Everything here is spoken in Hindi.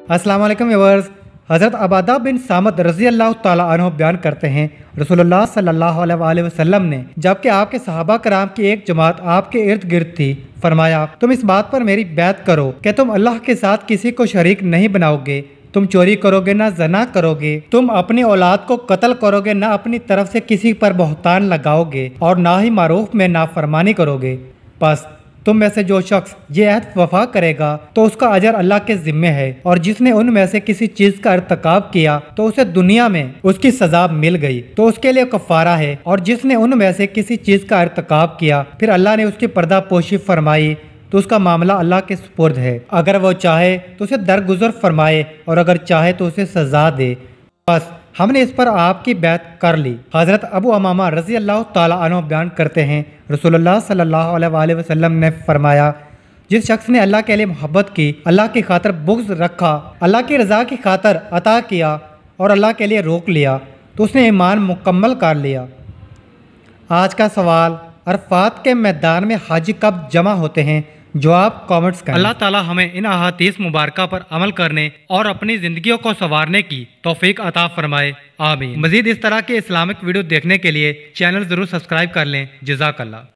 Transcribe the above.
अस्सलाम वालेकुम व्यूअर्स। हज़रत अबादा बिन सामत रज़ी अल्लाह ताला अन्हु बयान करते हैं, रसूलुल्लाह सल्लल्लाहु अलैहि वसल्लम ने जबकि आपके सहाबा कराम की एक जमात आपके इर्द गिर्द थी, फरमाया तुम इस बात पर मेरी बैत करो कि तुम अल्लाह के साथ किसी को शरीक नहीं बनाओगे, तुम चोरी करोगे ना जना करोगे, तुम अपनी औलाद को कत्ल करोगे ना अपनी तरफ से किसी पर बहतान लगाओगे और ना ही मारूफ में नाफरमानी करोगे। बस तुम में से जो शख्स ये अहद वफा करेगा तो उसका अजर अल्लाह के जिम्मे है, और जिसने उनमें से किसी चीज का इर्तकाब किया तो उसे दुनिया में उसकी सजा मिल गई तो उसके लिए कफारा है, और जिसने उनमें से किसी चीज का इर्तकाब किया फिर अल्लाह ने उसकी पर्दा पोशी फरमाई तो उसका मामला अल्लाह के सुपुर्द है। अगर वो चाहे तो उसे दरगुजर फरमाए और अगर चाहे तो उसे सजा दे। बस हमने इस पर आपकी बैत कर ली। हज़रत अबू अमामा रज़ी अल्लाह ताला अन्हु बयान करते हैं, रसूलुल्लाह सल्लल्लाहु अलैहि वसल्लम ने फरमाया, जिस शख्स ने अल्लाह के लिए मोहब्बत की, अल्लाह की खातर बुग़्ज़ रखा, अल्लाह की रज़ा की खातर अता किया और अल्लाह के लिए रोक लिया तो उसने ईमान मुकम्मल कर लिया। आज का सवाल, अरफात के मैदान में हाजी कब जमा होते हैं? जवाब कमेंट्स करें। अल्लाह ताला हमें इन अहादीस मुबारक पर अमल करने और अपनी जिंदगियों को संवारने की तौफीक अता फरमाए, आमीन। मजीद इस तरह के इस्लामिक वीडियो देखने के लिए चैनल जरूर सब्सक्राइब कर लें। जज़ाकल्लाह।